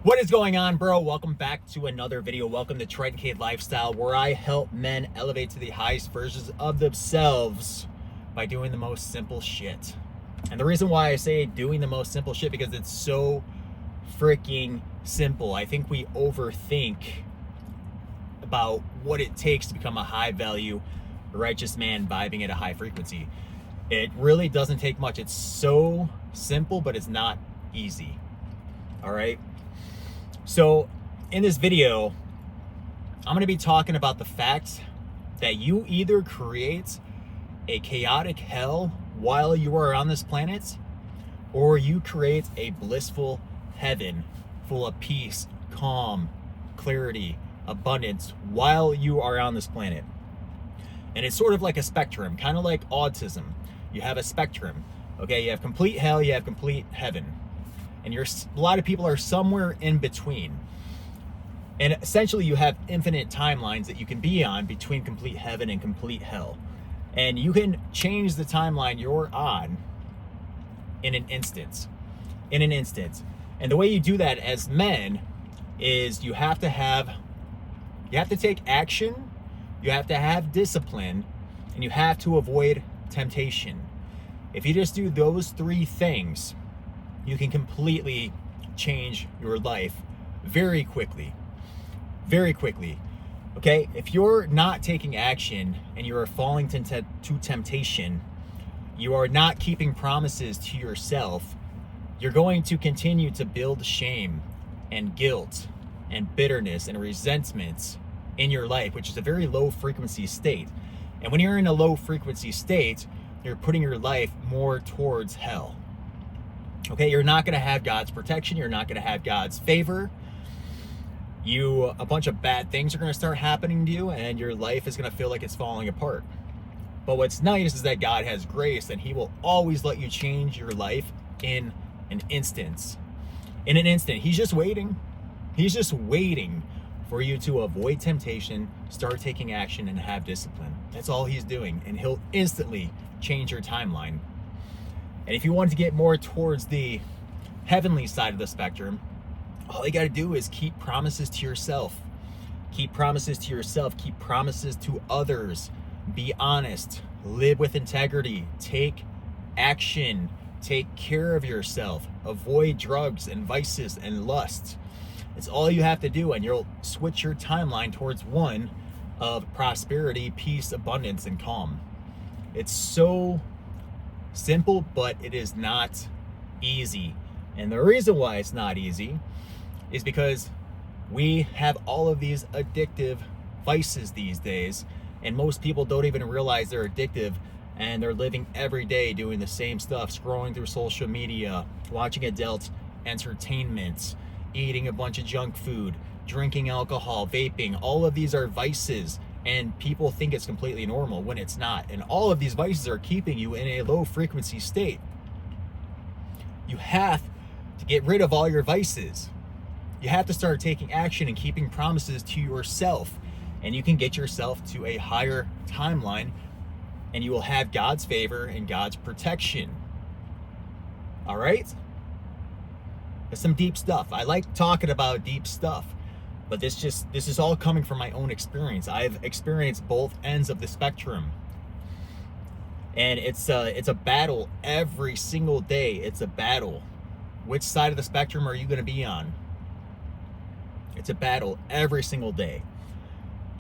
What is going on, bro? Welcome back to another video. Welcome to Trendcade Lifestyle, where I help men elevate to the highest versions of themselves by doing the most simple shit. And the reason why I say doing the most simple shit, because it's so freaking simple. I think we overthink about what it takes to become a high value, righteous man vibing at a high frequency. It really doesn't take much. It's so simple, but it's not easy. All right. So in this video, I'm going to be talking about the fact that you either create a chaotic hell while you are on this planet, or you create a blissful heaven full of peace, calm, clarity, abundance while you are on this planet. And it's sort of like a spectrum, kind of like autism. You have a spectrum. Okay, you have complete hell, you have complete heaven. And a lot of people are somewhere in between. And essentially you have infinite timelines that you can be on between complete heaven and complete hell. And you can change the timeline you're on in an instant. And the way you do that as men is you have to take action, you have to have discipline, and you have to avoid temptation. If you just do those three things, you can completely change your life very quickly. Okay? If you're not taking action and you are falling to temptation, you are not keeping promises to yourself, you're going to continue to build shame and guilt and bitterness and resentment in your life, which is a very low frequency state. And when you're in a low frequency state, you're putting your life more towards hell. Okay, you're not going to have God's protection. You're not going to have God's favor. A bunch of bad things are going to start happening to you, and your life is going to feel like it's falling apart. But what's nice is that God has grace, and He will always let you change your life in an instant. He's just waiting. He's just waiting for you to avoid temptation, start taking action, and have discipline. That's all He's doing, and He'll instantly change your timeline. And if you want to get more towards the heavenly side of the spectrum, all you got to do is keep promises to yourself. Keep promises to yourself. Keep promises to others. Be honest. Live with integrity. Take action. Take care of yourself. Avoid drugs and vices and lust. It's all you have to do, and you'll switch your timeline towards one of prosperity, peace, abundance, and calm. It's so simple, but it is not easy. And the reason why it's not easy is because we have all of these addictive vices these days, and most people don't even realize they're addictive, and they're living every day doing the same stuff, scrolling through social media, watching adult entertainment, eating a bunch of junk food, drinking alcohol, vaping. All of these are vices, and people think it's completely normal when it's not. And all of these vices are keeping you in a low frequency state. You have to get rid of all your vices. You have to start taking action and keeping promises to yourself. And you can get yourself to a higher timeline, and you will have God's favor and God's protection. All right? That's some deep stuff. I like talking about deep stuff. But this is all coming from my own experience. I've experienced both ends of the spectrum. And it's a battle every single day. It's a battle. Which side of the spectrum are you going to be on? It's a battle every single day.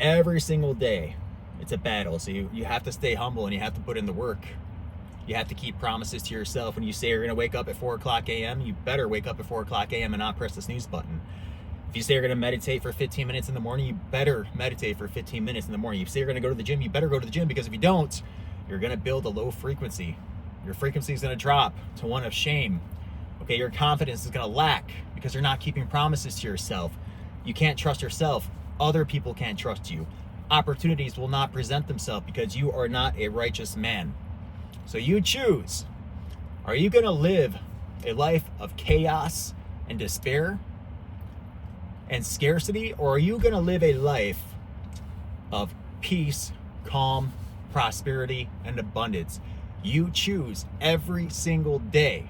Every single day. It's a battle. So you have to stay humble, and you have to put in the work. You have to keep promises to yourself. When you say you're going to wake up at 4 o'clock a.m., you better wake up at 4 o'clock a.m. and not press the snooze button. If you say you're going to meditate for 15 minutes in the morning, you better meditate for 15 minutes in the morning. If you say you're going to go to the gym, you better go to the gym, because if you don't, you're going to build a low frequency. Your frequency is going to drop to one of shame. Okay, your confidence is going to lack because you're not keeping promises to yourself. You can't trust yourself. Other people can't trust you. Opportunities will not present themselves because you are not a righteous man. So you choose. Are you going to live a life of chaos and despair and scarcity, or are you going to live a life of peace, calm, prosperity, and abundance? You choose every single day.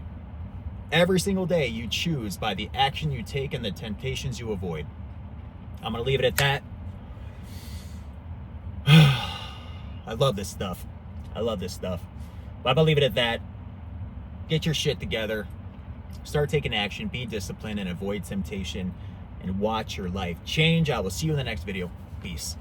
Every single day you choose by the action you take and the temptations you avoid. I'm going to leave it at that. I love this stuff. I love this stuff. But I'm going to leave it at that. Get your shit together. Start taking action. Be disciplined and avoid temptation. And watch your life change. I will see you in the next video. Peace.